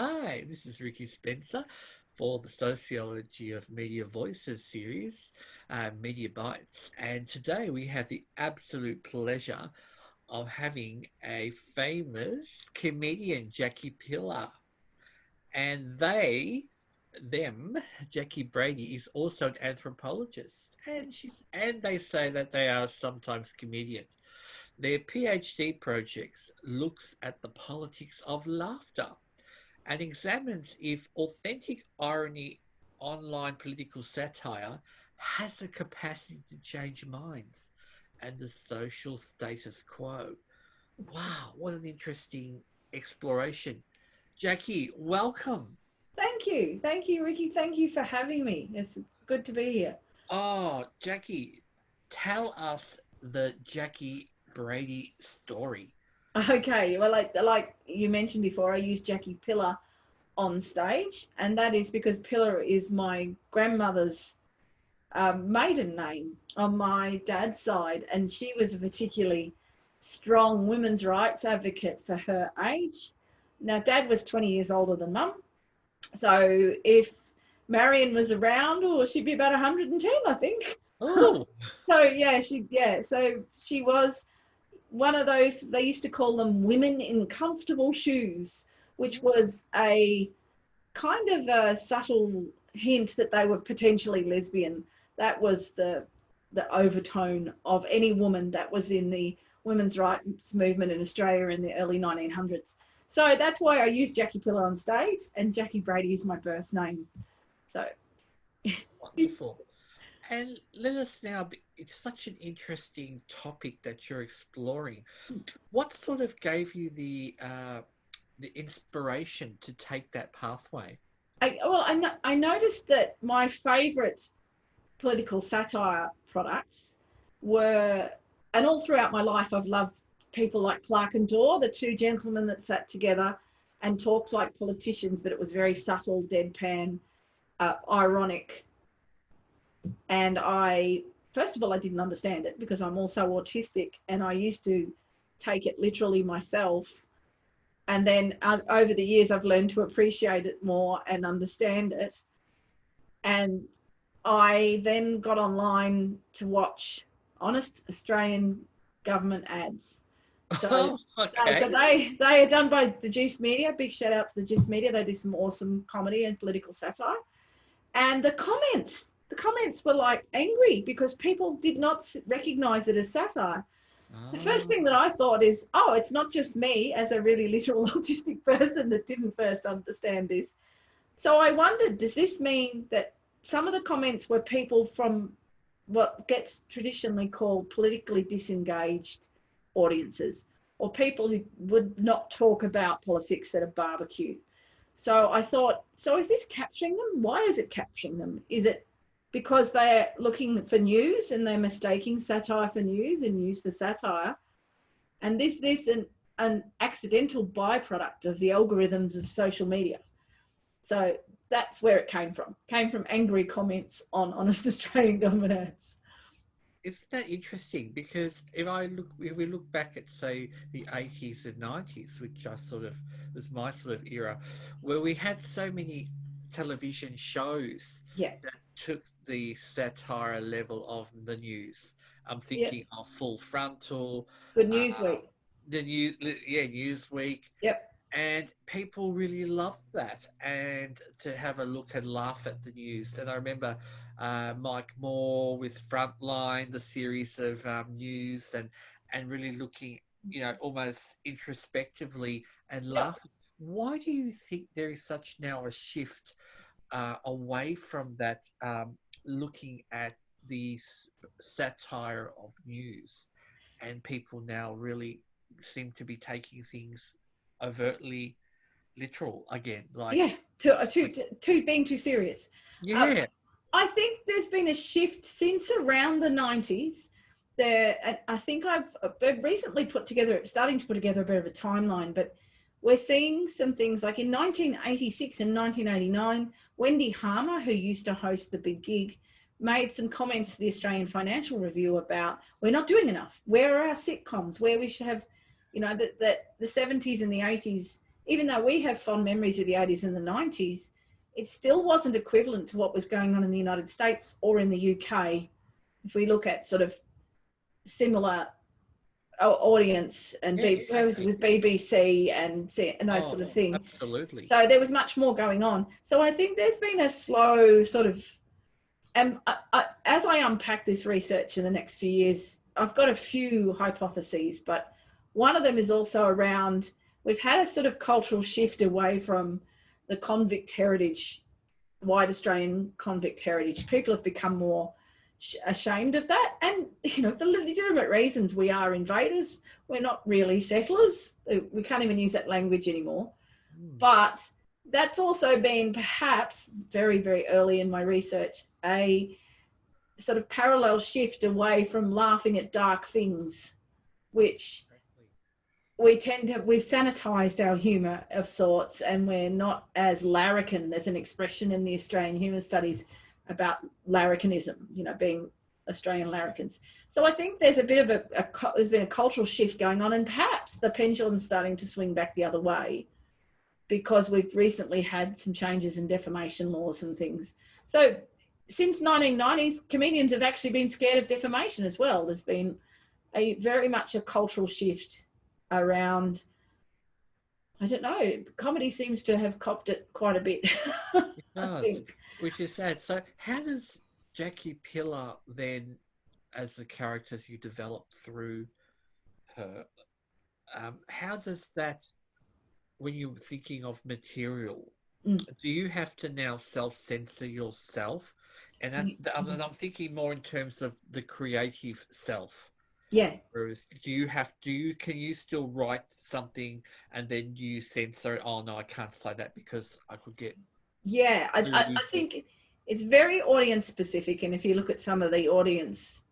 Hi, this is Ricky Spencer for the Sociology of Media Voices series, Media Bites. And today we have the absolute pleasure of having a famous comedian, Jacci Pillar. And Jacci Bardy is also an anthropologist. And they say that they are sometimes comedian. Their PhD projects looks at the politics of laughter and examines if authentic irony, online political satire, has the capacity to change minds and the social status quo. Wow, what an interesting exploration. Jacci, welcome. Thank you. Thank you, Ricky. Thank you for having me. It's good to be here. Oh, Jacci, tell us the Jacci Brady story. Okay, well, like you mentioned before, I use Jacci Pillar on stage, and that is because Pillar is my grandmother's maiden name on my dad's side, and she was a particularly strong women's rights advocate for her age. Now, Dad was 20 years older than Mum, so if Marion was around, or she'd be about 110, I think. Oh, So she was one of those, they used to call them women in comfortable shoes, which was a kind of a subtle hint that they were potentially lesbian. That was the overtone of any woman that was in the women's rights movement in Australia in the early 1900s. So that's why I use Jacci Pillar on stage, and Jacci Bardy is my birth name. So wonderful. And let us now it's such an interesting topic that you're exploring. What sort of gave you the inspiration to take that pathway? I noticed that my favourite political satire products were, and all throughout my life, I've loved people like Clark and Dorr, the two gentlemen that sat together and talked like politicians, but it was very subtle, deadpan, ironic. And first of all, I didn't understand it because I'm also autistic, and I used to take it literally myself. And then over the years, I've learned to appreciate it more and understand it. And I then got online to watch honest Australian government ads. So, Oh, so okay. they are done by the Juice Media. Big shout out to the Juice Media. They do some awesome comedy and political satire. And the comments were like angry because people did not recognize it as satire. The first Oh, thing that I thought is, oh, it's not just me as a really literal autistic person that didn't first understand this. So I wondered, does this mean that some of the comments were people from what gets traditionally called politically disengaged audiences, or people who would not talk about politics at a barbecue? So I thought, so is this capturing them? Why is it capturing them? Is it because they're looking for news and they're mistaking satire for news and news for satire? And this an accidental byproduct of the algorithms of social media. So that's where it came from. Came from angry comments on honest Australian government ads. isn't that interesting? Because if we look back at say the 80s and 90s, which I sort of was my sort of era, where we had so many television shows Yeah, that took the satire level of the news. I'm yeah. thinking of Full Frontal, Good uh, News Week. the new yeah Newsweek, Yep. and people really loved that and to have a look and laugh at the news. And I remember Mike Moore with Frontline, the series of news, and really looking, almost introspectively and Yep. laughing. Why do you think there is such now a shift away from that, looking at the satire of news, and people now really seem to be taking things overtly literal again? Yeah. To being too serious. Uh, Yeah. I think there's been a shift since around the 90s. I think I've recently starting to put together a bit of a timeline, but we're seeing some things like in 1986 and 1989, Wendy Harmer, who used to host The Big Gig, made some comments to the Australian Financial Review about we're not doing enough. Where are our sitcoms? Where we should have, that the 70s and the 80s even though we have fond memories of the 80s and the 90s, it still wasn't equivalent to what was going on in the United States or in the UK. If we look at sort of similar audience and with BBC and those sort of things. Absolutely. So there was much more going on. So I think there's been a slow sort of, and as I unpack this research in the next few years, I've got a few hypotheses, but one of them is also around, we've had a sort of cultural shift away from the convict heritage, white Australian convict heritage. People have become more ashamed of that, and you know, the legitimate reasons. We are invaders, we're not really settlers, we can't even use that language anymore. But that's also been, perhaps very, very early in my research, a sort of parallel shift away from laughing at dark things, which we've sanitized our humor of sorts, and we're not as larrikin. There's an expression in the Australian humour studies about larrikinism, you know, being Australian larrikins. So I think there's a bit of there's been a cultural shift going on, and perhaps the pendulum's starting to swing back the other way, because we've recently had some changes in defamation laws and things. So since 1990s, comedians have actually been scared of defamation as well. There's been very much a cultural shift around, I don't know, comedy seems to have copped it quite a bit. I think. Which is sad. So how does Jacci Pillar then, as the characters you develop through her, how does that, when you're thinking of material, do you have to now self-censor yourself? And I'm thinking more in terms of the creative self. Yeah. Can you still write something and then you censor it? Oh no, I can't say that because I could get. Yeah, I think it's very audience specific, and if you look at some of the audience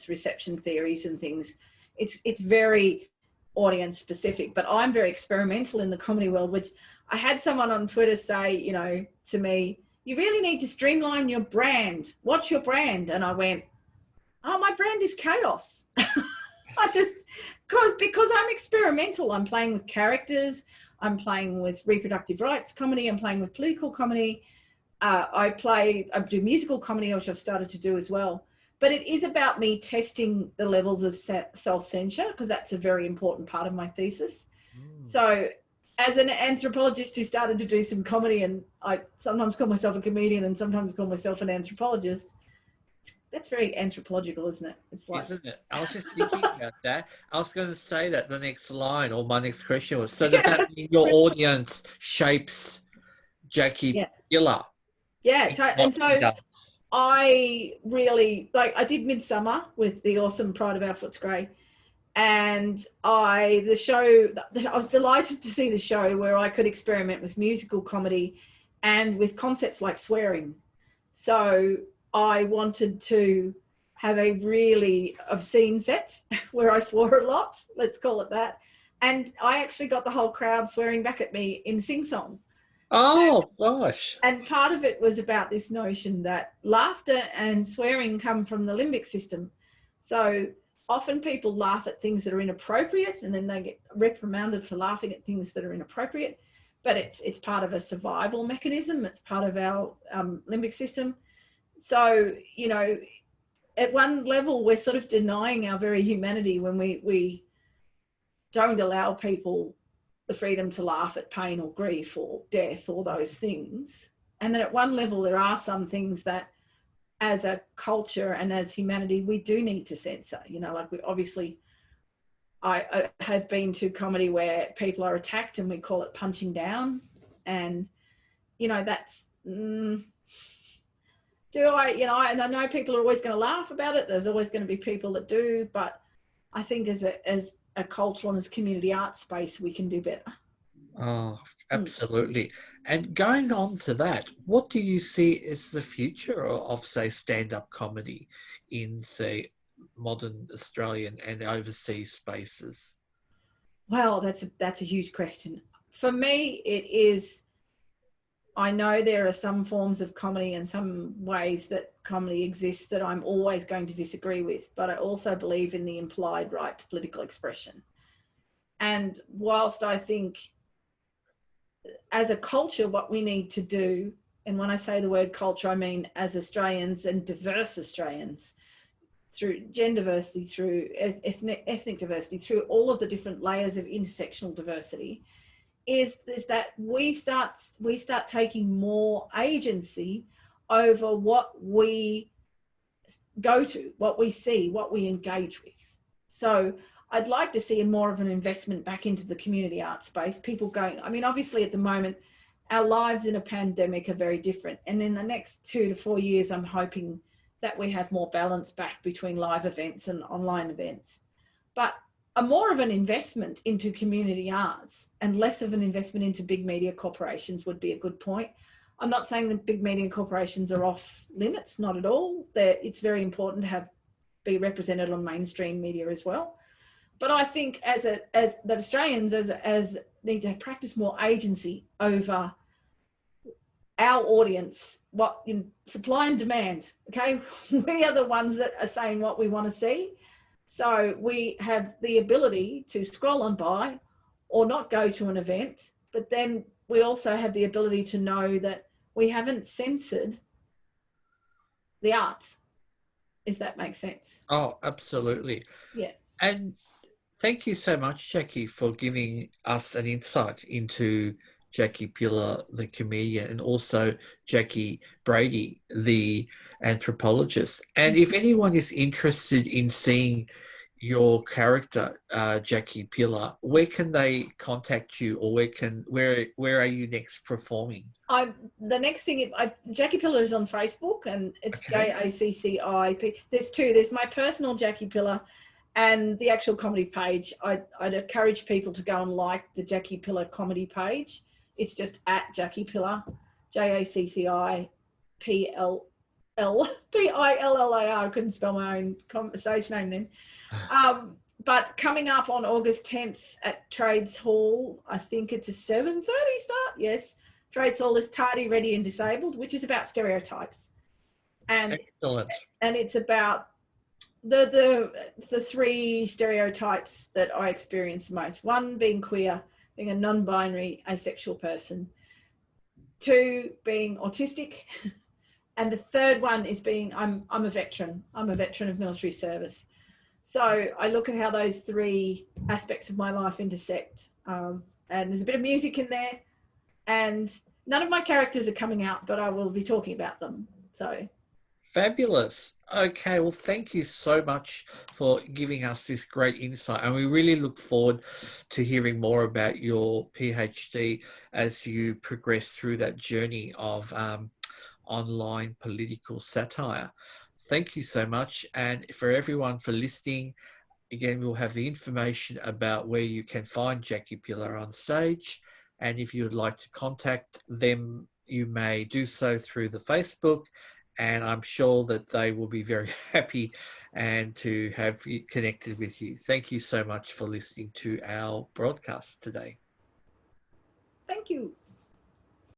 reception theories and things, it's very audience specific. But I'm very experimental in the comedy world, which I had someone on Twitter say, you know, to me, you really need to streamline your brand. What's your brand? And I went, oh, my brand is chaos. because I'm experimental. I'm playing with characters. I'm playing with reproductive rights comedy. I'm playing with political comedy. I do musical comedy, which I've started to do as well. But it is about me testing the levels of self-censure, because that's a very important part of my thesis. So as an anthropologist who started to do some comedy, and I sometimes call myself a comedian and sometimes call myself an anthropologist, that's very anthropological, isn't it? It's like, isn't it? I was just thinking about that. I was going to say that the next line, or my next question was, so does that mean your audience shapes Jacci Pillar? Yeah, and so I really, like, I did Midsummer with the awesome Pride of Our Footscray, and I was delighted to see the show where I could experiment with musical comedy and with concepts like swearing. So I wanted to have a really obscene set where I swore a lot, let's call it that. And I actually got the whole crowd swearing back at me in sing-song. Oh, gosh. And part of it was about this notion that laughter and swearing come from the limbic system. So often people laugh at things that are inappropriate, and then they get reprimanded for laughing at things that are inappropriate. But it's part of a survival mechanism. It's part of our limbic system. So, you know, at one level, we're sort of denying our very humanity when we don't allow people the freedom to laugh at pain or grief or death or those things. And then at one level, there are some things that as a culture and as humanity, we do need to censor. You know, like I have been to comedy where people are attacked and we call it punching down. And, you know, that's... and I know people are always going to laugh about it. There's always going to be people that do, but I think as a cultural and as community art space, we can do better. Oh, absolutely. And going on to that, what do you see as the future of say, stand-up comedy in, say, modern Australian and overseas spaces? Well, that's a huge question. For me, it is... I know there are some forms of comedy and some ways that comedy exists that I'm always going to disagree with, but I also believe in the implied right to political expression. And whilst I think as a culture, what we need to do, and when I say the word culture, I mean as Australians and diverse Australians, through gender diversity, through ethnic diversity, through all of the different layers of intersectional diversity, is that we start taking more agency over what we go to, what we see, what we engage with. So I'd like to see more of an investment back into the community art space. People going, I mean, obviously at the moment, our lives in a pandemic are very different. And in the next 2 to 4 years, I'm hoping that we have more balance back between live events and online events. But a more of an investment into community arts and less of an investment into big media corporations would be a good point. I'm not saying that big media corporations are off limits, not at all. It's very important to be represented on mainstream media as well. But I think as that Australians as need to practice more agency over our audience, what in supply and demand. Okay, we are the ones that are saying what we want to see. So we have the ability to scroll on by or not go to an event, but then we also have the ability to know that we haven't censored the arts, if that makes sense. Oh, absolutely. Yeah. And thank you so much, Jackie, for giving us an insight into Jacci Pillar, the comedian, and also Jacci Bardy, the anthropologist. And if anyone is interested in seeing your character, Jacci Pillar, where can they contact you, or where are you next performing? The next thing, Jacci Pillar is on Facebook, and it's Okay. JACCIP. There's two. There's my personal Jacci Pillar, and the actual comedy page. I'd encourage people to go and like the Jacci Pillar comedy page. It's just at Jacci Pillar, JACCIPLLPILLAR. I couldn't spell my own stage name then. But coming up on August 10th at Trades Hall, I think it's a 7:30 start. Yes, Trades Hall is Tardy, Ready and Disabled, which is about stereotypes. And Excellent. And it's about the three stereotypes that I experience most. One being queer, being a non-binary asexual person. Two, being autistic. And the third one is being I'm a veteran. I'm a veteran of military service. So I look at how those three aspects of my life intersect. And there's a bit of music in there. And none of my characters are coming out, but I will be talking about them. So Fabulous. Okay, well, thank you so much for giving us this great insight. And we really look forward to hearing more about your PhD as you progress through that journey of online political satire. Thank you so much. And for everyone for listening, again, we'll have the information about where you can find Jacci Pillar on stage. And if you would like to contact them, you may do so through the Facebook. And I'm sure that they will be very happy and to have connected with you. Thank you so much for listening to our broadcast today. thank you.